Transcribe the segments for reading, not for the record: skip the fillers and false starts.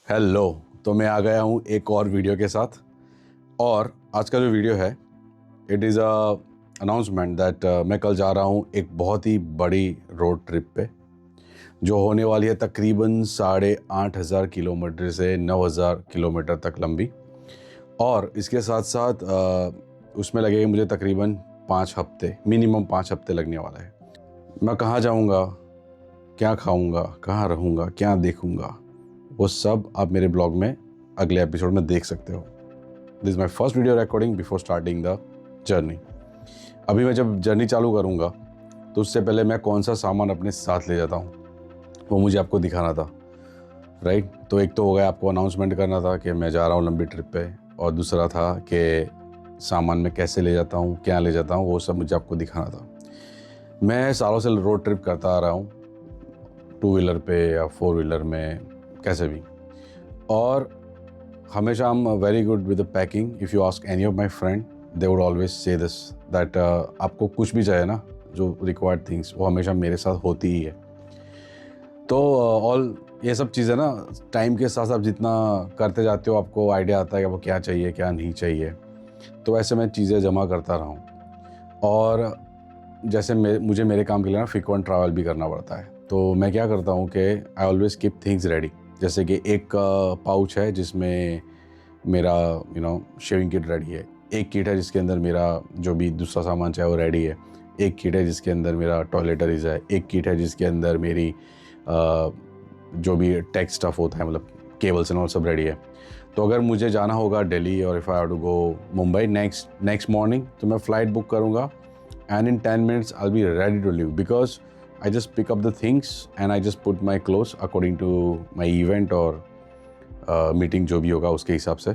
Hello. तो मैं आ गया हूँ एक और वीडियो के साथ। और आज का जो वीडियो है it is a announcement that मैं कल जा रहा हूँ एक बहुत ही बड़ी रोड ट्रिप पे जो होने वाली है तकरीबन 8,500 किलोमीटर से 9,000 किलोमीटर तक लंबी। और इसके साथ साथ उसमें लगेगा मुझे तकरीबन 5 हफ्ते, मिनिमम 5 हफ्ते लगने वाला है। मैं कहाँ जाऊँगा, क्या खाऊँगा, कहाँ रहूँगा, क्या देखूँगा, वो सब आप मेरे ब्लॉग में अगले एपिसोड में देख सकते हो। This is my first video recording before starting the journey. अभी मैं जब जर्नी चालू करूँगा तो उससे पहले मैं कौन सा सामान अपने साथ ले जाता हूँ वो मुझे आपको दिखाना था, राइट। तो एक तो हो गया आपको अनाउंसमेंट करना था कि मैं जा रहा हूँ लंबी ट्रिप पे, और दूसरा था कि सामान मैं कैसे ले जाता हूँ, क्या ले जाता हूँ, वो सब मुझे आपको दिखाना था। मैं सालों से रोड ट्रिप करता आ रहा हूँ, 2 व्हीलर पे या 4 व्हीलर में, कैसे भी। और हमेशा I am very good with the packing. If you ask any of my friend they would always say this that आपको कुछ भी चाहिए ना, जो रिक्वायर्ड थिंग्स, वो हमेशा मेरे साथ होती ही है। तो ऑल ये सब चीज़ें ना टाइम के साथ साथ जितना करते जाते हो आपको आइडिया आता है कि वो क्या चाहिए क्या नहीं चाहिए। तो ऐसे मैं चीज़ें जमा करता रहा हूँ। और जैसे मुझे मेरे काम के लिए ना फ्रीक्वेंट ट्रैवल भी करना पड़ता है, तो मैं क्या करता हूँ कि I always keep things ready. जैसे कि एक पाउच है जिसमें मेरा शेविंग किट रेडी है, एक किट है जिसके अंदर मेरा जो भी दूसरा सामान चाहे वो रेडी है, एक किट है जिसके अंदर मेरा टॉयलेटरीज है, एक किट है जिसके अंदर मेरी जो भी टेक स्टफ़ होता है, मतलब केबल्स एंड ऑल सब रेडी है। तो अगर मुझे जाना होगा दिल्ली और if I have to go Mumbai next morning, तो मैं फ़्लाइट बुक करूँगा and in 10 minutes I'll be ready to leave because I just pick up the things and I just put my clothes according to my event or meeting जो भी होगा उसके हिसाब से,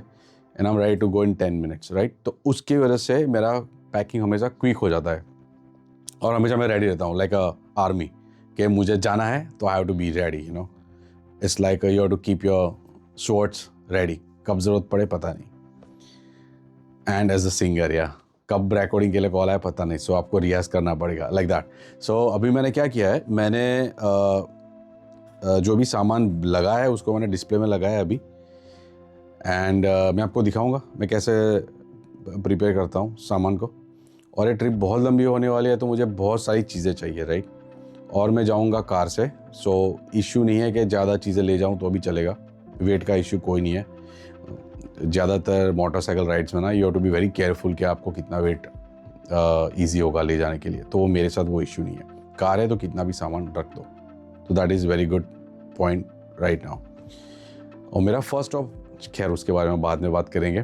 and I'm ready to go in 10 minutes, right। तो उसकी वजह से मेरा पैकिंग हमेशा क्विक हो जाता है और हमेशा मैं रेडी रहता हूँ लाइक अ आर्मी, कि मुझे जाना है तो I have to be ready, it's like you have to keep your shorts ready, कब ज़रूरत पड़े पता नहीं। एंड एज अ सिंगर या कब रिकॉर्डिंग के लिए कॉल आया पता नहीं, सो आपको रियाज करना पड़ेगा लाइक दैट। सो अभी मैंने क्या किया है, मैंने जो भी सामान लगा है उसको मैंने डिस्प्ले में लगाया है अभी। एंड मैं आपको दिखाऊंगा मैं कैसे प्रिपेयर करता हूँ सामान को। और ये ट्रिप बहुत लंबी होने वाली है तो मुझे बहुत सारी चीज़ें चाहिए, राइट। और मैं जाऊँगा कार से, सो इश्यू नहीं है कि ज़्यादा चीज़ें ले जाऊँ तो भी चलेगा, वेट का इश्यू कोई नहीं है। ज़्यादातर मोटरसाइकिल राइड्स में ना you have to be very careful कि आपको कितना वेट ईजी होगा ले जाने के लिए, तो वो मेरे साथ वो इश्यू नहीं है। कार है तो कितना भी सामान रख दो, तो that is very good point right now. और मेरा फर्स्ट स्टॉप, खैर उसके बारे में बाद में बात करेंगे।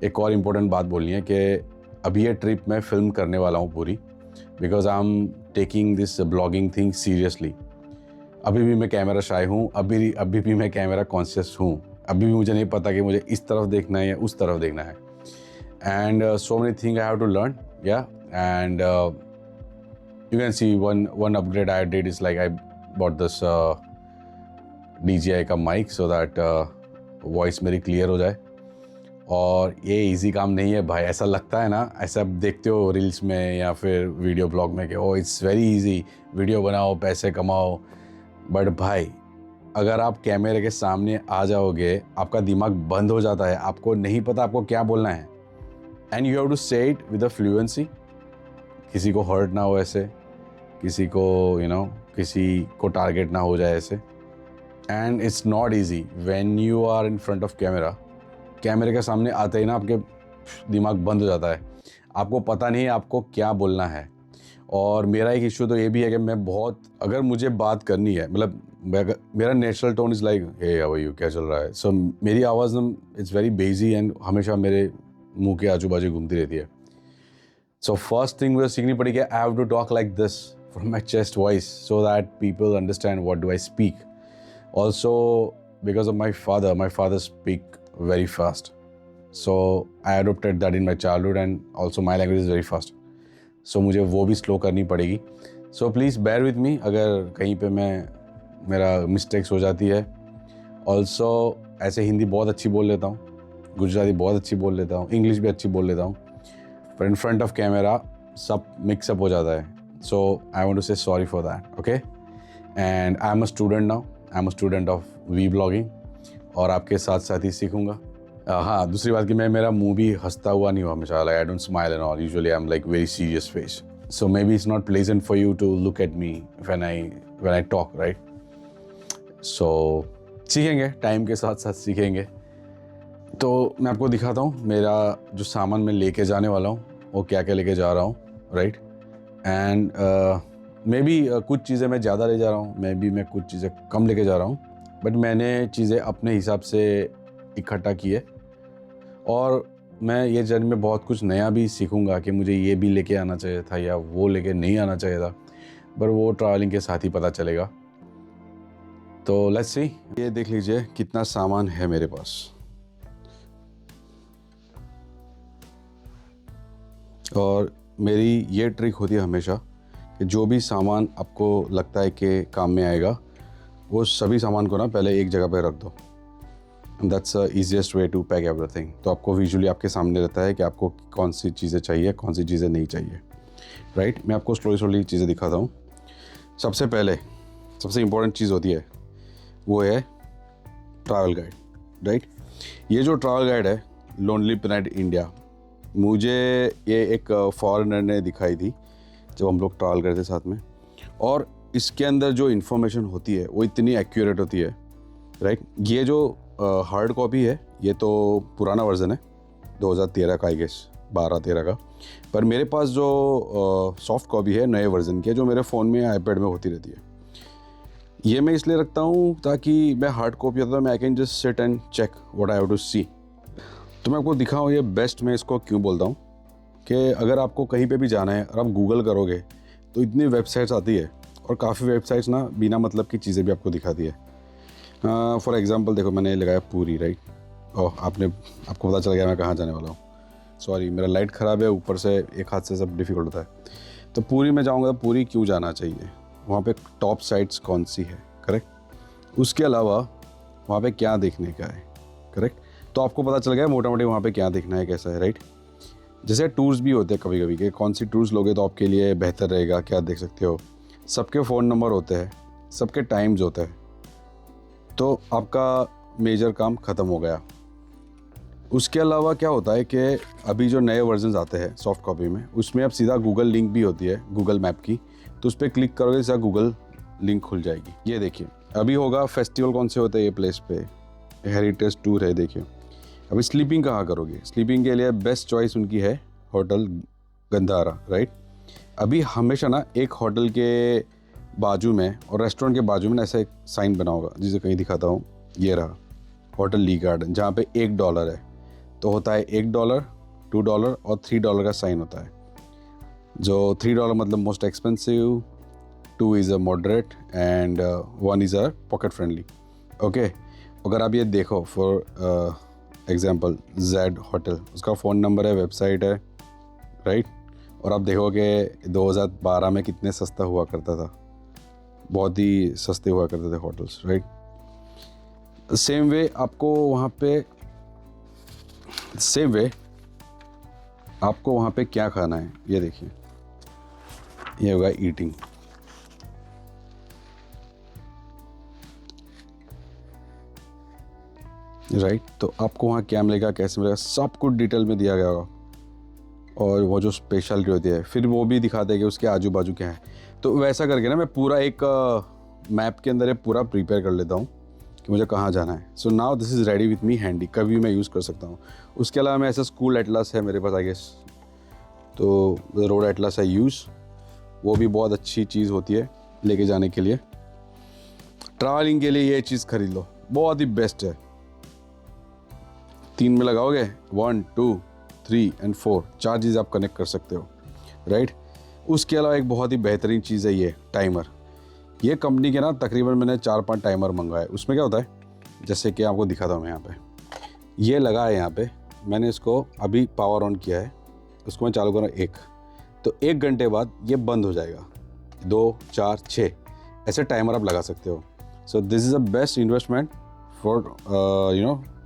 एक और इम्पोर्टेंट बात बोलनी है कि अभी ये ट्रिप मैं फिल्म करने वाला हूँ पूरी, because I am taking this blogging thing seriously. अभी भी मैं कैमरा शाय हूँ, अभी भी मैं कैमरा कॉन्शियस हूँ, अभी भी मुझे नहीं पता कि मुझे इस तरफ देखना है या उस तरफ देखना है। And so many thing I have to learn, yeah. And you can see one upgrade I did is like I bought this DJI का माइक सो दैट वॉइस मेरी क्लियर हो जाए। और ये इजी काम नहीं है भाई, ऐसा लगता है ना, ऐसा देखते हो रील्स में या फिर वीडियो ब्लॉग में कि oh it's very easy, video बनाओ पैसे कमाओ। बट भाई अगर आप कैमरे के सामने आ जाओगे आपका दिमाग बंद हो जाता है, आपको नहीं पता आपको क्या बोलना है। एंड यू हैव टू से इट विद अ फ्लुएंसी, किसी को हर्ट ना हो ऐसे, किसी को किसी को टारगेट ना हो जाए ऐसे। And it's not easy when you are in front of कैमरे के सामने आते ही ना आपके दिमाग बंद हो जाता है, आपको पता नहीं है आपको क्या बोलना है। और मेरा एक इशू तो ये भी है कि मैं बहुत, अगर मुझे बात करनी है, मतलब मेरा natural tone is like hey how are you, क्या चल रहा है। सो मेरी आवाज़ इट्स वेरी बेजी एंड हमेशा मेरे मुंह के आजू बाजू घूमती रहती है। सो फर्स्ट थिंग मुझे सीखनी पड़ी, I have to talk like this from my chest voice so that people understand what do I speak. Also because of my father speak very fast, so I adopted that in my childhood and also my language is very fast, so मुझे वो भी slow करनी पड़ेगी। so please bear with me अगर कहीं पे मेरा mistakes हो जाती है। also ऐसे हिंदी बहुत अच्छी बोल लेता हूँ, गुजराती बहुत अच्छी बोल लेता हूँ, इंग्लिश भी अच्छी बोल लेता हूँ, पर इन फ्रंट ऑफ कैमरा सब मिक्सअप हो जाता है। so I want to say sorry for that, okay। and I'm a student now, I'm a student of vlogging और आपके साथ साथ ही सीखूंगा। हाँ, दूसरी बात कि मैं मेरा मुंह भी हंसता हुआ नहीं हूँ हमेशा, like I don't smile and all, usually I am like very serious face, so maybe it's not pleasant for you to look at me when I talk, right? So सीखेंगे, टाइम के साथ साथ सीखेंगे। तो मैं आपको दिखाता हूँ मेरा जो सामान मैं लेके जाने वाला हूँ वो क्या क्या लेके जा रहा हूँ, राइट? एंड मे बी कुछ चीज़ें मैं ज़्यादा ले जा रहा हूँ, मे बी मैं कुछ चीज़ें कम लेके जा रहा हूँ, बट मैंने चीज़ें अपने हिसाब से इकट्ठा की है। और मैं ये जर्नी में बहुत कुछ नया भी सीखूंगा कि मुझे ये भी लेके आना चाहिए था या वो लेके नहीं आना चाहिए था, पर वो ट्रैवलिंग के साथ ही पता चलेगा। तो लेट्स सी, ये देख लीजिए कितना सामान है मेरे पास। और मेरी ये ट्रिक होती है हमेशा कि जो भी सामान आपको लगता है कि काम में आएगा, वो सभी सामान को ना पहले एक जगह पे रख दो। That's the easiest way to pack everything. तो आपको विजुअली आपके सामने रहता है कि आपको कौन सी चीज़ें चाहिए, कौन सी चीज़ें नहीं चाहिए, राइट? मैं आपको स्लोली चीज़ें दिखाता हूँ। सबसे पहले सबसे इम्पोर्टेंट चीज़ होती है वो है ट्रैवल गाइड, राइट? ये जो ट्रैवल गाइड है लोनली प्लैनेट इंडिया, मुझे ये एक फॉरेनर ने दिखाई थी जब हम लोग ट्रैवल करते साथ में, और इसके अंदर जो इन्फॉर्मेशन होती है वो इतनी एक्यूरेट होती है, राइट? ये जो हार्ड कॉपी है ये तो पुराना वर्जन है 2013 का, आई गेस 12-13 का, पर मेरे पास जो सॉफ्ट कॉपी है नए वर्जन की है जो मेरे फ़ोन में आईपैड में होती रहती है। ये मैं इसलिए रखता हूँ ताकि मैं हार्ड कॉपी होता है मैं I can just sit and check what I have to see. तो मैं आपको दिखाऊँ ये बेस्ट मैं इसको क्यों बोलता हूँ कि अगर आपको कहीं पे भी जाना है और आप गूगल करोगे तो इतनी वेबसाइट्स आती है, और काफ़ी वेबसाइट्स ना बिना मतलब की चीज़ें भी आपको दिखाती है। फॉर एग्जांपल देखो, मैंने लगाया पूरी, राइट? ओह, आपको पता चल गया मैं कहाँ जाने वाला हूँ। सॉरी, मेरा लाइट ख़राब है, ऊपर से एक हाथ से सब डिफ़िकल्ट होता है। तो पूरी में जाऊँगा तो पूरी क्यों जाना चाहिए, वहाँ पे टॉप साइट्स कौन सी है, करेक्ट? उसके अलावा वहाँ पे क्या देखने का है, करेक्ट? तो आपको पता चल गया मोटा मोटी वहाँ पे क्या देखना है, कैसा है, राइट? जैसे टूर्स भी होते हैं कभी कभी कि कौन सी टूर्स लोगे तो आपके लिए बेहतर रहेगा, क्या देख सकते हो। सबके फ़ोन नंबर होते हैं, सबके टाइम्स होते हैं, तो आपका मेजर काम ख़त्म हो गया। उसके अलावा क्या होता है कि अभी जो नए वर्जन्स आते हैं सॉफ्ट कॉपी में, उसमें अब सीधा गूगल लिंक भी होती है, गूगल मैप की, तो उस पर क्लिक करोगे सीधा गूगल लिंक खुल जाएगी। ये देखिए अभी होगा फेस्टिवल कौन से होते हैं ये प्लेस पे, हेरिटेज टूर है, देखिए। अभी स्लीपिंग कहाँ करोगे? स्लीपिंग के लिए बेस्ट चॉइस उनकी है होटल गंधारा, राइट? अभी हमेशा ना एक होटल के बाजू में और रेस्टोरेंट के बाजू में ना ऐसा एक साइन बना होगा, जिसे कहीं दिखाता हूँ, ये रहा होटल ली गार्डन, जहाँ पे $1 है। तो होता है $1, $2 और $3 का साइन होता है। जो $3 मतलब most expensive, 2 is a moderate and 1 is a pocket friendly, okay. अगर आप ये देखो फॉर एग्जांपल जेड होटल, उसका फ़ोन नंबर है, वेबसाइट है, राइट? और आप देखोगे 2012 में कितने सस्ता हुआ करता था, बहुत ही सस्ते हुआ करते थे होटल्स, राइट? सेम वे आपको वहाँ पे क्या खाना है, ये देखिए, ये होगा ईटिंग, राइट? तो आपको वहाँ क्या मिलेगा, कैसे मिलेगा, सब कुछ डिटेल में दिया गया होगा। और वो जो स्पेशलिटी होती है फिर वो भी दिखाते हैं कि उसके आजू बाजू क्या है। तो वैसा करके ना मैं पूरा एक मैप के अंदर ये पूरा प्रिपेयर कर लेता हूँ कि मुझे कहाँ जाना है। So now this is ready with me handy, कभी मैं यूज़ कर सकता हूँ। उसके अलावा मैं ऐसा स्कूल एटलस है मेरे पास, आई गेस, तो रोड एटलस है यूज़, वो भी बहुत अच्छी चीज़ होती है लेके जाने के लिए। ट्रैवलिंग के लिए ये चीज़ खरीद लो, बहुत ही बेस्ट है। 3 में लगाओगे 1, 2, 3 एंड 4, 4 चीज़ आप कनेक्ट कर सकते हो, राइट? उसके अलावा एक बहुत ही बेहतरीन चीज़ है ये टाइमर। ये कंपनी के ना तकरीबन मैंने 4-5 टाइमर मंगवाए। उसमें क्या होता है, जैसे कि आपको दिखाता हूँ मैं यहाँ पे, ये लगा है यहाँ पे, मैंने इसको अभी पावर ऑन किया है, उसको मैं चालू करूँ 1, तो 1 घंटे बाद ये बंद हो जाएगा। 2, 4, 6 ऐसे टाइमर आप लगा सकते हो। So this is a best investment for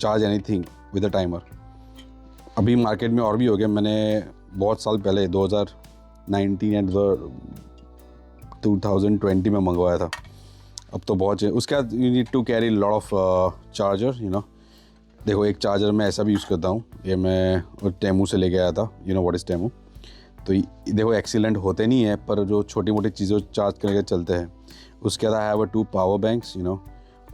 charge anything with a timer. अभी मार्केट में और भी हो गया, मैंने बहुत साल पहले 2019 एंड 2020 में मंगवाया था। अब तो बहुत उसके बाद you need to carry lot of charger, you know. देखो एक चार्जर मैं ऐसा भी यूज़ करता हूँ, ये मैं टेमू से लेके आया था, you know what is Temu. तो देखो एक्सीलेंट होते नहीं है, पर जो छोटी मोटी चीज़ें चार्ज करके चलते हैं। उसके बाद I have 2 power banks, you know.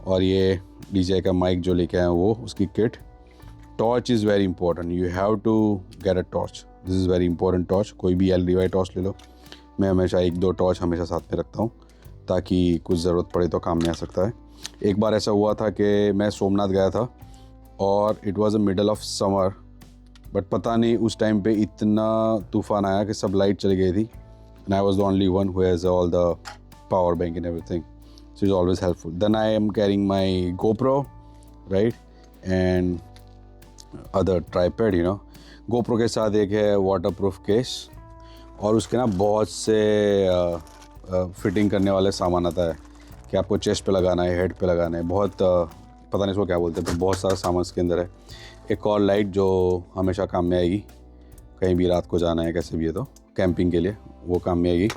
और ये डीजे का माइक जो लेके आए वो उसकी kit. Torch is very important, you have to get a torch, this is very important torch. कोई भी एलईडी टॉर्च ले लो, मैं हमेशा 1-2 टॉर्च हमेशा साथ में रखता हूँ ताकि कुछ ज़रूरत पड़े तो काम में आ सकता है। एक बार ऐसा हुआ था कि मैं सोमनाथ गया था और it was a middle of summer, but पता नहीं उस टाइम पे इतना तूफ़ान आया कि सब लाइट चली गई थी and I was the only one who has all the power bank and everything, so it's always helpful. Then I am carrying my GoPro, right, and other tripod, you know. GoPro के साथ एक है waterproof case और उसके ना बहुत से fitting करने वाले सामान आता है कि आपको चेस्ट पे लगाना है, हेड पे लगाना है, बहुत पता नहीं इसको क्या बोलते हैं, तो बहुत सारा सामान इसके अंदर है। एक और लाइट जो हमेशा काम में आएगी, कहीं भी रात को जाना है कैसे भी है तो कैंपिंग के लिए वो काम में आएगी।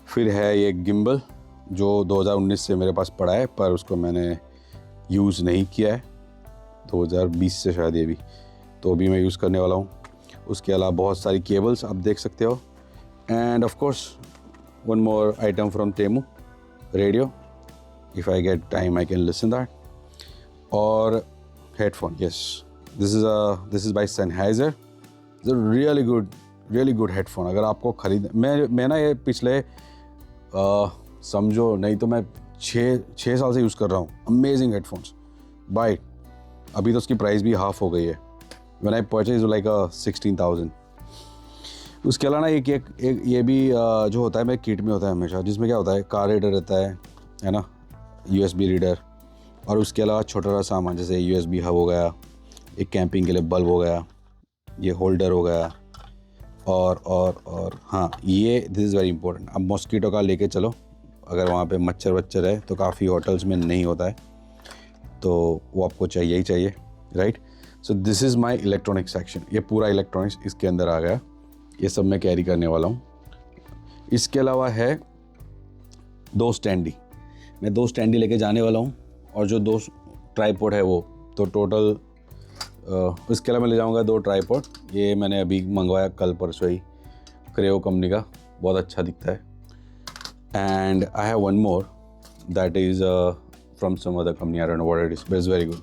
फिर है ये गिम्बल जो 2019 से मेरे पास पड़ा है, पर उसको मैंने यूज़ नहीं किया है, 2020 से शायद ये भी, तो अभी मैं यूज़ करने वाला हूँ। उसके अलावा बहुत सारी केबल्स आप देख सकते हो, and of course one more item from Temu, radio, if I get time I can listen that, और headphone, yes, this is by Sennheiser, it's a really good headphone. अगर आपको खरीद, मैं ना ये पिछले समझो नहीं तो मैं 6 साल से यूज़ कर रहा हूँ, अमेजिंग हेडफोन्स, बाय। अभी तो उसकी प्राइस भी हाफ हो गई है, व्हेन आई परचेज लाइक 16,000। उसके अलावा ना एक ये भी जो होता है मेरे किट में होता है हमेशा, जिसमें क्या होता है, कार रीडर रहता है ना, USB रीडर, और उसके अलावा छोटा सा सामान जैसे USB हब हो गया, एक कैंपिंग के लिए बल्ब हो गया, ये होल्डर हो गया, और हाँ ये दिस इज़ वेरी इंपॉर्टेंट। अब मॉस्किटो का लेके चलो, अगर वहाँ पे मच्छर वच्छर है तो काफ़ी होटल्स में नहीं होता है, तो वो आपको चाहिए ही चाहिए, right. So this is my electronic section, ये पूरा इलेक्ट्रॉनिक्स इसके अंदर आ गया, ये सब मैं कैरी करने वाला हूँ। इसके अलावा है 2 स्टैंडी, मैं 2 स्टैंडी लेके जाने वाला हूँ, और जो 2 ट्राईपॉड है वो तो टोटल, इसके अलावा मैं ले जाऊँगा 2 ट्राईपॉड, ये मैंने अभी मंगवाया कल परसों ही, क्रेओ कंपनी का, बहुत अच्छा दिखता है। And I have one more that is from some other company, I don't know what it is, but it's very good.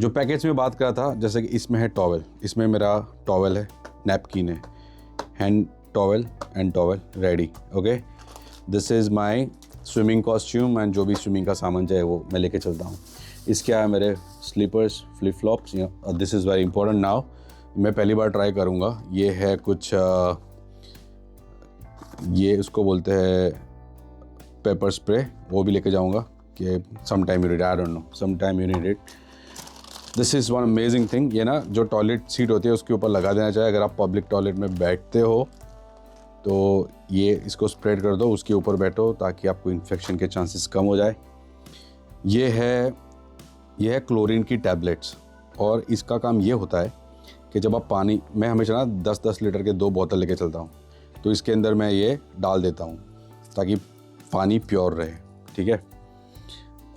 जो पैकेज में बात करा था, जैसे कि इसमें है टॉवल, इसमें मेरा टॉवल है, नैपकिन है, hand towel and towel ready, okay. This is my swimming costume, and जो भी स्विमिंग का सामान चाहिए वो मैं लेके चलता हूँ। इसके है मेरे slippers, flip flops, this is very important now, मैं पहली बार ट्राई करूँगा। ये है कुछ ये उसको बोलते हैं पेपर स्प्रे, वो भी लेके जाऊँगा कि some time you need, I don't know, some time you need it. This is one amazing thing, ये ना जो टॉयलेट सीट होती है उसके ऊपर लगा देना चाहिए, अगर आप पब्लिक टॉयलेट में बैठते हो तो ये इसको स्प्रेड कर दो, उसके ऊपर बैठो ताकि आपको इन्फेक्शन के चांसेस कम हो जाए। ये है क्लोरीन की टैबलेट्स, और इसका काम ये होता है कि जब आप पानी, मैं हमेशा ना 10-10 लीटर के 2 बोतल लेके चलता हूँ, तो इसके अंदर मैं ये डाल देता हूँ ताकि पानी प्योर रहे, ठीक है।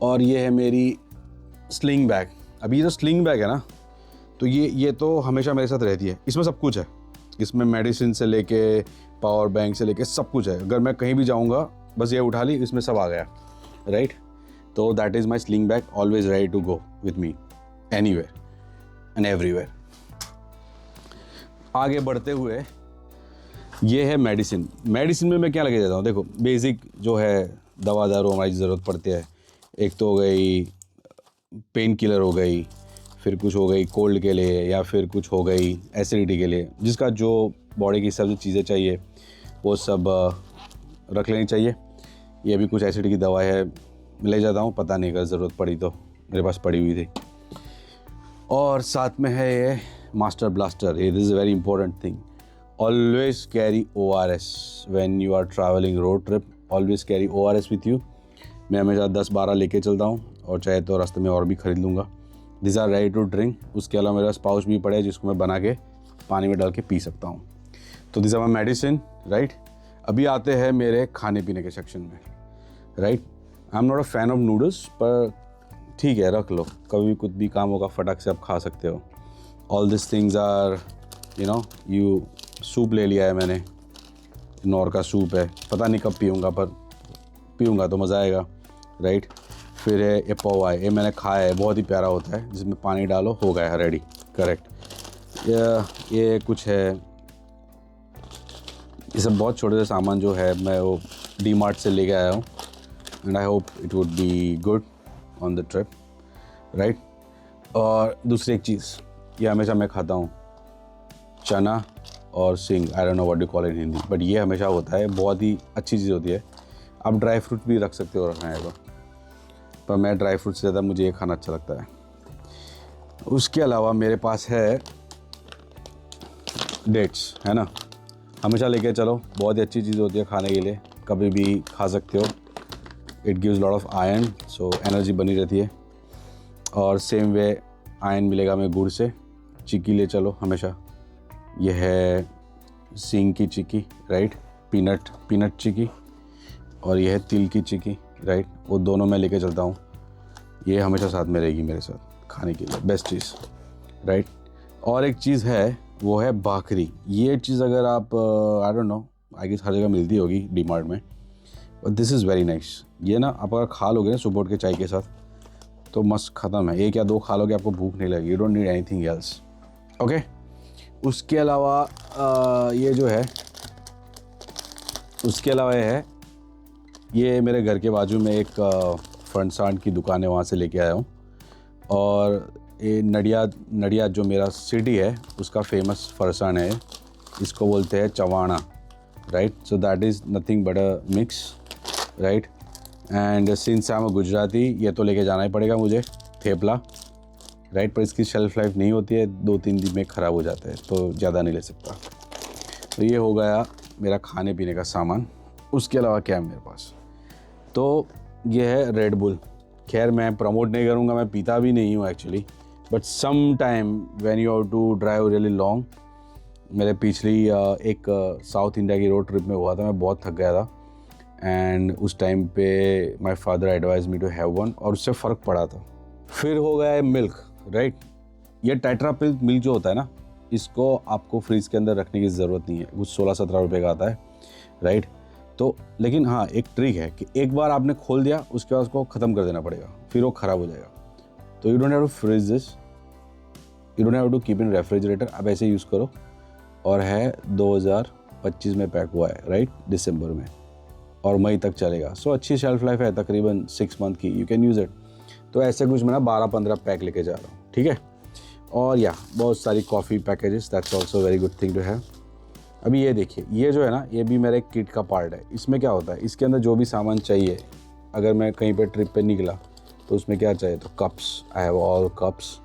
और ये है मेरी स्लिंग बैग। अभी ये जो स्लिंग बैग है ना, तो ये तो हमेशा मेरे साथ रहती है, इसमें सब कुछ है, इसमें मेडिसिन से लेके पावर बैंक से लेके सब कुछ है। अगर मैं कहीं भी जाऊँगा बस ये उठा ली, इसमें सब आ गया, राइट। तो that is my sling bag, always ready to go with me anywhere and everywhere. आगे बढ़ते हुए ये है मेडिसिन में मैं क्या लेके जाता हूँ, देखो बेसिक जो है दवा दारू हमारी ज़रूरत पड़ती है, एक तो हो गई पेन किलर हो गई, फिर कुछ हो गई कोल्ड के लिए, या फिर कुछ हो गई एसिडिटी के लिए, जिसका जो बॉडी की सब जो चीज़ें चाहिए वो सब रख लेनी चाहिए। ये भी कुछ एसिड की दवा है, ले जाता हूँ, पता नहीं अगर ज़रूरत पड़ी तो, मेरे पास पड़ी हुई थी। और साथ में है ये मास्टर ब्लास्टर, ये this is very important thing, always carry ORS when you are travelling road trip, always carry ORS with you. मैं हमेशा 10-12 लेके चलता हूँ, और चाहे तो रास्ते में और भी ख़रीद लूँगा। This are ready to drink. उसके अलावा मेरे पास पाउच भी पड़े हैं जिसको मैं बना के पानी में डाल के पी सकता हूँ। तो this are my medicine, right. अभी आते हैं मेरे खाने पीने के सेक्शन में, right. I am not a fan of noodles, पर ठीक है रख लो, कभी भी कुछ भी काम होगा फटाक से आप खा सकते हो। All this things are you soup ले लिया है मैंने, नौर का सूप है, पता नहीं कब पीऊँगा पर पीऊँगा तो मज़ा आएगा, राइट। फिर है ये पोहा है, ये मैंने खाया है, बहुत ही प्यारा होता है, जिसमें पानी डालो हो गया है रेडी, करेक्ट। ये कुछ है, ये सब बहुत छोटे से सामान जो है मैं वो डी मार्ट से लेके आया हूँ, and I hope it would be good on the trip, right. और दूसरी एक चीज़, ये हमेशा मैं खाता हूँ, चना और सिंग, I don't know what you call in Hindi, but ये हमेशा होता है, बहुत ही अच्छी चीज़ होती है। आप ड्राई फ्रूट भी रख सकते हो रखना है तो, पर मैं ड्राई फ्रूट से ज़्यादा मुझे ये खाना अच्छा लगता है। उसके अलावा मेरे पास है डेट्स, है ना, हमेशा लेके चलो, बहुत ही अच्छी चीज़ होती है खाने के लिए, कभी भी खा सकते हो। It gives lot of iron, so energy बनी रहती है। और सेम वे आयरन मिलेगा हमें गुड़ से। चिक्की ले चलो हमेशा, यह है सींग की चिक्की, राइट, पीनट चिक्की, और यह है तिल की चिक्की, राइट, वो दोनों मैं लेके चलता हूँ। ये हमेशा साथ में रहेगी मेरे साथ खाने के लिए, बेस्ट चीज़, राइट। और एक चीज़ है, वो है भाकरी। ये चीज़ अगर आप I don't know, I guess हर जगह मिलती होगी डी मार्ट में, but this is very nice. ये ना आप अगर खा लोगे ना सुबह उठ के चाय के साथ तो मस्त ख़त्म है, एक या दो खा लोगे, आपको भूख नहीं लगेगी, you don't need anything else, okay. उसके अलावा ये जो है, उसके अलावा ये है, ये मेरे घर के बाजू में एक फरसान की दुकान है, वहाँ से लेके आया हूँ। और ये नडियाद जो मेरा सिटी है उसका फेमस फरसान है, इसको बोलते हैं चवाणा, right. So that is nothing but a mix, right. And since I am a Gujarati, ये तो लेके जाना ही पड़ेगा मुझे, थेपला, राइट। पर इसकी शेल्फ़ लाइफ नहीं होती है, 2-3 दिन में ख़राब हो जाता है, तो ज़्यादा नहीं ले सकता। तो ये हो गया मेरा खाने पीने का सामान। उसके अलावा क्या है मेरे पास, तो ये है रेड बुल। खैर मैं प्रमोट नहीं करूँगा, मैं पीता भी नहीं हूँ actually, but some time when you have to drive really long, मेरे पिछली एक साउथ इंडिया की रोड ट्रिप में हुआ था, मैं बहुत थक गया था, एंड उस टाइम पे my father advise me to have one, और उससे फ़र्क पड़ा था। फिर हो गया है मिल्क, राइट। ये टेट्रा पिल्क मिल्क जो होता है ना, इसको आपको फ्रीज़ के अंदर रखने की ज़रूरत नहीं है, कुछ 16-17 रुपये का आता है, राइट। तो लेकिन हाँ, एक ट्रिक है कि एक बार आपने खोल दिया, उसके बाद उसको ख़त्म कर देना पड़ेगा, फिर वो ख़राब हो जाएगा। तो you don't have to freeze this, you don't have to keep in refrigerator, आप ऐसे यूज़ करो। और है 2025 में पैक हुआ है, राइट, दिसंबर में, और मई तक चलेगा। सो अच्छी शेल्फ लाइफ है, तकरीबन 6 मंथ की, यू कैन यूज़ इट। तो ऐसे कुछ मैं ना 12-15 पैक लेके जा रहा हूँ, ठीक है। और या बहुत सारी coffee packages, that's also very good thing to have. अभी ये देखिए, ये जो है ना, ये भी मेरे किट का पार्ट है। इसमें क्या होता है, इसके अंदर जो भी सामान चाहिए, अगर मैं कहीं पे ट्रिप पे निकला तो उसमें क्या चाहिए, तो cups, I have all cups,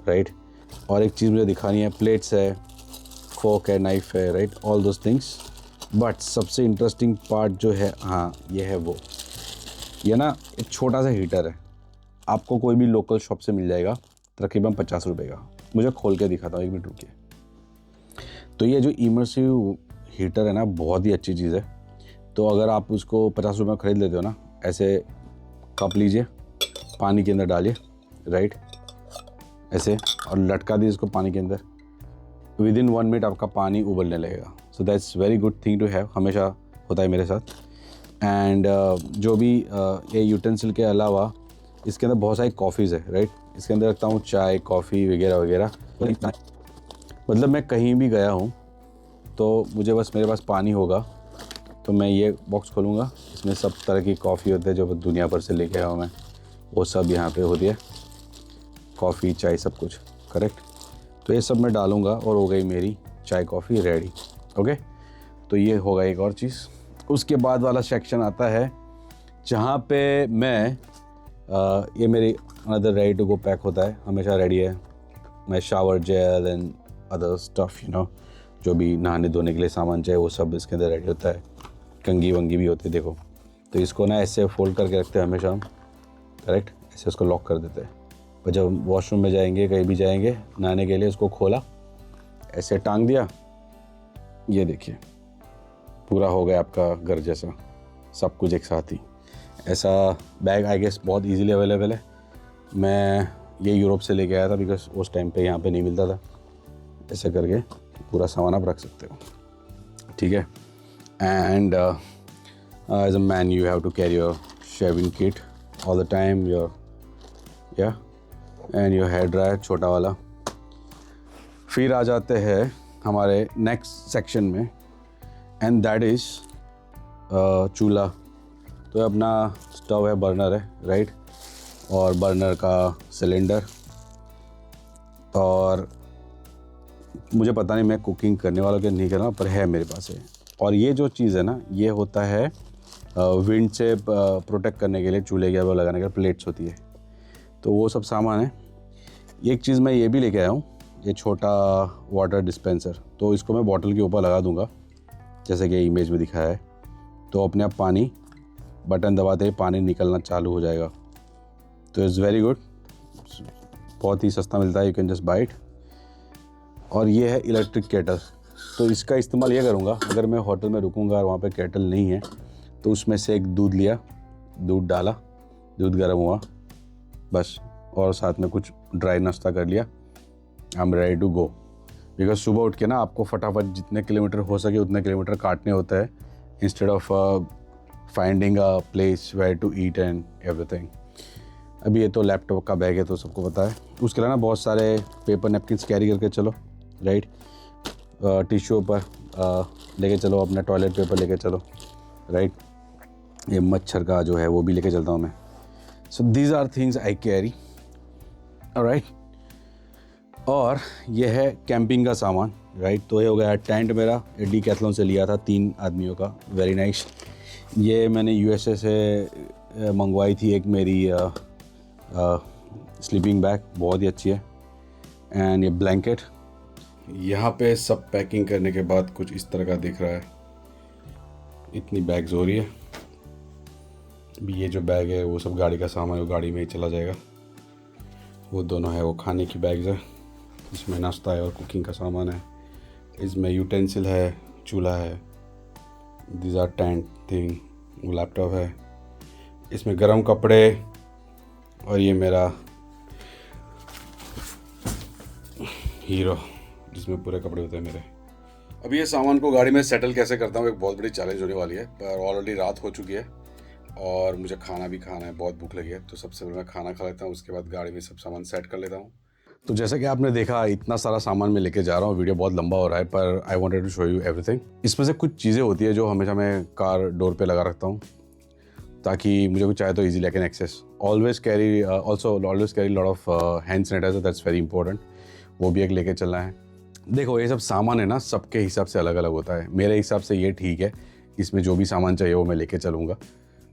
right. और एक चीज़ मुझे दिखानी है, प्लेट्स है, फोक है, नाइफ है, right, all those things. But सबसे इंटरेस्टिंग पार्ट जो है, हाँ, ये है वो, ये ना एक छोटा सा हीटर है, आपको कोई भी लोकल शॉप से मिल जाएगा, तकरीबन 50 रुपये का। मुझे खोल के दिखाता हूँ, 1 मिनट रुकिए। तो ये जो इमर्सिव हीटर है ना, बहुत ही अच्छी चीज़ है। तो अगर आप उसको 50 रुपये में ख़रीद लेते हो ना, ऐसे कप लीजिए, पानी के अंदर डालिए, राइट, ऐसे, और लटका दीजिए इसको पानी के अंदर, विदिन 1 मिनट आपका पानी उबलने लगेगा। So that's very good thing to have, हमेशा होता है मेरे साथ। एंड जो भी ये यूटेंसिल के अलावा इसके अंदर बहुत सारी कॉफ़ीज़ है, राइट। इसके अंदर रखता हूँ चाय, कॉफ़ी वगैरह वगैरह। मतलब मैं कहीं भी गया हूँ तो मुझे बस, मेरे पास पानी होगा तो मैं ये बॉक्स खोलूँगा, इसमें सब तरह की कॉफ़ी होती है जो दुनिया भर से लेके आया हूँ मैं, वो सब यहाँ पे होती है, कॉफ़ी, चाय, सब कुछ, करेक्ट। तो ये सब मैं डालूँगा और हो गई मेरी चाय कॉफ़ी रेडी, ओके। तो ये होगा एक और चीज़। उसके बाद वाला सेक्शन आता है जहाँ पे मैं ये मेरी another ready to go pack होता है, हमेशा रेडी है। मैं shower gel and other stuff, you know, जो भी नहाने धोने के लिए सामान चाहिए वो सब इसके अंदर रेडी होता है। कंघी वंगी भी होती है, देखो। तो इसको ना ऐसे फोल्ड करके रखते हैं हमेशा हम, करेक्ट, ऐसे उसको लॉक कर देते हैं। पर जब वॉशरूम में जाएंगे, कहीं भी जाएंगे नहाने के लिए, उसको खोला, ऐसे टांग दिया, ये देखिए पूरा हो गया आपका घर जैसा, सब कुछ एक साथ ही। ऐसा बैग आई गेस बहुत इजीली अवेलेबल है। मैं ये यूरोप से लेके आया था बिकॉज उस टाइम पे यहाँ पे नहीं मिलता था। ऐसे करके पूरा सामान आप रख सकते हो, ठीक है। And as a man you have to carry your shaving kit all the time, your and your hair dryer छोटा वाला। फिर आ जाते हैं हमारे नेक्स्ट सेक्शन में, एंड दैट इज़ चूल्हा। तो अपना स्टव है, बर्नर है, राइट, और बर्नर का सिलेंडर। और मुझे पता नहीं मैं कुकिंग करने वाला कि नहीं करना, पर है मेरे पास है। और ये जो चीज़ है ना, ये होता है विंड से प्रोटेक्ट करने के लिए, चूल्हे के ऊपर लगाने के लिए प्लेट्स होती है, तो वो सब सामान है। एक चीज़ मैं ये भी लेके आया हूँ, ये छोटा वाटर डिस्पेंसर। तो इसको मैं बॉटल के ऊपर लगा दूँगा जैसे कि इमेज में दिखाया है। तो अपने आप पानी, बटन दबाते ही पानी निकलना चालू हो जाएगा। तो इट्स वेरी गुड, बहुत ही सस्ता मिलता है, you can just by it. और ये है इलेक्ट्रिक केटल। तो इसका इस्तेमाल ये करूँगा, अगर मैं होटल में रुकूँगा और वहाँ पे केटल नहीं है तो उसमें से एक दूध लिया, दूध डाला, दूध गर्म हुआ बस, और साथ में कुछ ड्राई नाश्ता कर लिया, I am ready to go. Because सुबह उठ के ना आपको फटाफट जितने किलोमीटर हो सके उतने किलोमीटर काटने होते हैं, instead of finding a place where to eat and everything. अभी ये तो लैपटॉप का बैग है तो सबको पता है। उसके अलावा ना बहुत सारे पेपर नैपकिन्स कैरी करके चलो, राइट, टिश्यू पेपर लेके चलो, अपना टॉयलेट पेपर लेके चलो, राइट। ये मच्छर का जो है वो भी लेके चलता हूँ मैं। So these are things I carry, right. और ये है कैंपिंग का सामान, राइट। तो ये हो गया टेंट मेरा, ये डीकैथलॉन से लिया था 3 आदमियों का, वेरी नाइस। ये मैंने यूएसए से मंगवाई थी एक मेरी स्लीपिंग बैग, बहुत ही अच्छी है। एंड ये ब्लैंकेट। यहाँ पे सब पैकिंग करने के बाद कुछ इस तरह का दिख रहा है। इतनी बैग्स हो रही है। अभी ये जो बैग है वो सब गाड़ी का सामान है, वो गाड़ी में ही चला जाएगा। वो दोनों है वो खाने की बैग्स है, इसमें नाश्ता है और कुकिंग का सामान है। इसमें यूटेंसिल है, चूल्हा है, दीज आर टेंट थिंग, वो लैपटॉप है, इसमें गर्म कपड़े, और ये मेरा हीरो जिसमें पूरे कपड़े होते हैं मेरे। अभी ये सामान को गाड़ी में सेटल कैसे करता हूँ एक बहुत बड़ी चैलेंज होने वाली है, पर ऑलरेडी रात हो चुकी है और मुझे खाना भी खाना है, बहुत भूख लगी है। तो सबसे पहले मैं खाना खा लेता हूँ, उसके बाद गाड़ी में सब सामान सेट कर लेता हूँ। तो जैसे कि आपने देखा इतना सारा सामान मैं लेके जा रहा हूँ, वीडियो बहुत लंबा हो रहा है, पर I wanted to show you everything. इसमें से कुछ चीज़ें होती है जो हमेशा मैं कार डोर पे लगा रखता हूँ, ताकि मुझे कुछ चाहे तो easily I can access. Always carry lot of hand sanitiser, that's very important, वो भी एक लेके चलना है। देखो ये सब सामान है ना, सबके हिसाब से अलग अलग होता है। मेरे हिसाब से ये ठीक है, इसमें जो भी सामान चाहिए वो मैं लेके चलूँगा।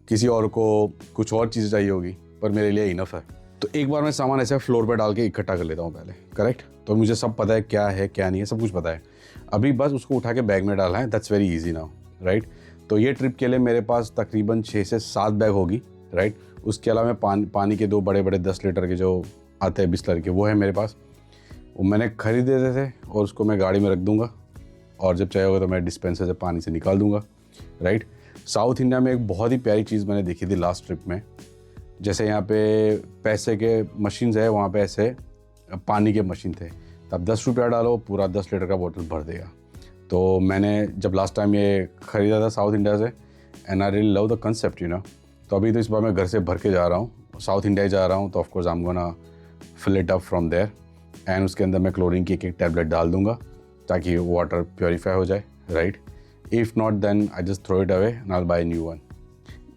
किसी और को कुछ और चीज़ चाहिए होगी, पर मेरे लिए इनफ है। तो एक बार मैं सामान ऐसे फ्लोर पे डाल के इकट्ठा कर लेता हूँ पहले, करेक्ट। तो मुझे सब पता है क्या है क्या नहीं है, सब कुछ पता है। अभी बस उसको उठा के बैग में डालना है, that's very easy now, right. तो ये ट्रिप के लिए मेरे पास तकरीबन 6 से 7 बैग होगी, राइट। उसके अलावा मैं पानी के 2 बड़े बड़े 10 लीटर के जो आते हैं बिस्लर के, वो है मेरे पास। वो मैंने खरीदे थे और उसको मैं गाड़ी में रख दूँगा, और जब चाहिए होगा तो मैं डिस्पेंसर से पानी से निकाल दूँगा, राइट। साउथ इंडिया में एक बहुत ही प्यारी चीज़ मैंने देखी थी लास्ट ट्रिप में। जैसे यहाँ पे पैसे के मशीन्स है, वहाँ पे ऐसे पानी के मशीन थे, तब 10 रुपया डालो पूरा 10 लीटर का बोतल भर देगा। तो मैंने जब लास्ट टाइम ये ख़रीदा था साउथ इंडिया से, and I really love the concept, you know. तो अभी तो इस बार मैं घर से भर के जा रहा हूँ, साउथ इंडिया जा रहा हूँ, तो of course I am gonna fill it up from there, and उसके अंदर मैं क्लोरीन की एक टैबलेट डाल दूँगा ताकि वाटर प्योरीफाई हो जाए, right. If not then I just throw it away and I will buy new one.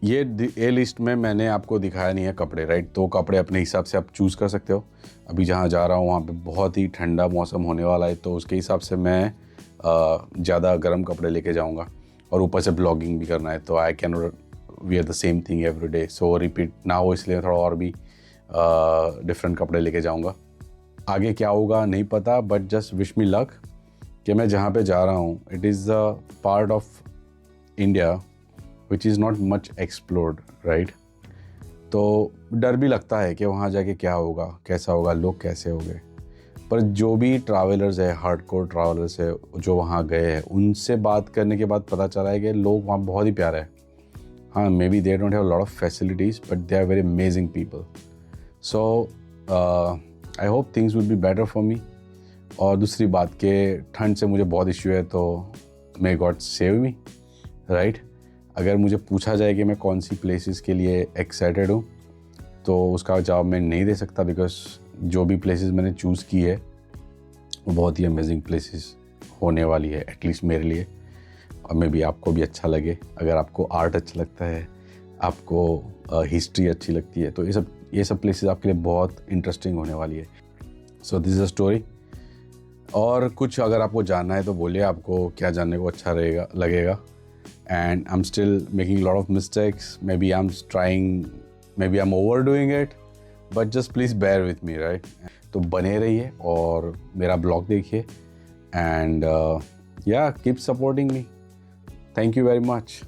ये लिस्ट में मैंने आपको दिखाया नहीं है कपड़े, राइट। तो कपड़े अपने हिसाब से आप चूज़ कर सकते हो। अभी जहाँ जा रहा हूँ वहाँ पे बहुत ही ठंडा मौसम होने वाला है, तो उसके हिसाब से मैं ज़्यादा गर्म कपड़े लेके जाऊँगा, और ऊपर से ब्लॉगिंग भी करना है, तो I can wear the same thing every day, so repeat ना हो, इसलिए थोड़ा और भी डिफरेंट कपड़े लेके जाऊँगा। आगे क्या होगा नहीं पता, but just wish me luck कि मैं जहाँ पे जा रहा हूँ it is a part of India which is not much explored, right. तो डर भी लगता है कि वहाँ जाके क्या होगा, कैसा होगा, लोग कैसे होंगे। पर जो भी ट्रैवलर्स है, हार्डकोर ट्रैवलर्स है जो वहाँ गए हैं, उनसे बात करने के बाद पता चला है कि लोग वहाँ बहुत ही प्यारे हैं। हाँ, maybe they don't have a lot of facilities, but they are very amazing people. So I hope things will be better for me. और दूसरी बात के ठंड से मुझे बहुत इश्यू है, तो may God save me, right? अगर मुझे पूछा जाए कि मैं कौन सी प्लेसेस के लिए एक्साइटेड हूँ, तो उसका जवाब मैं नहीं दे सकता, बिकॉज जो भी प्लेसेस मैंने चूज़ की है वो बहुत ही अमेजिंग प्लेसेस होने वाली है, एटलीस्ट मेरे लिए, और मे बी आपको भी अच्छा लगे। अगर आपको आर्ट अच्छा लगता है, आपको हिस्ट्री अच्छी लगती है, तो ये सब प्लेसेस आपके लिए बहुत इंटरेस्टिंग होने वाली है। So this is a story. और कुछ अगर आपको जानना है तो बोलिए, आपको क्या जानने को अच्छा लगेगा। And I am still making lot of mistakes, maybe I am trying, maybe I am overdoing it, but just please bear with me, right? तो बने रहिए और मेरा ब्लॉग देखिए, एंड या keep supporting me. Thank you very much.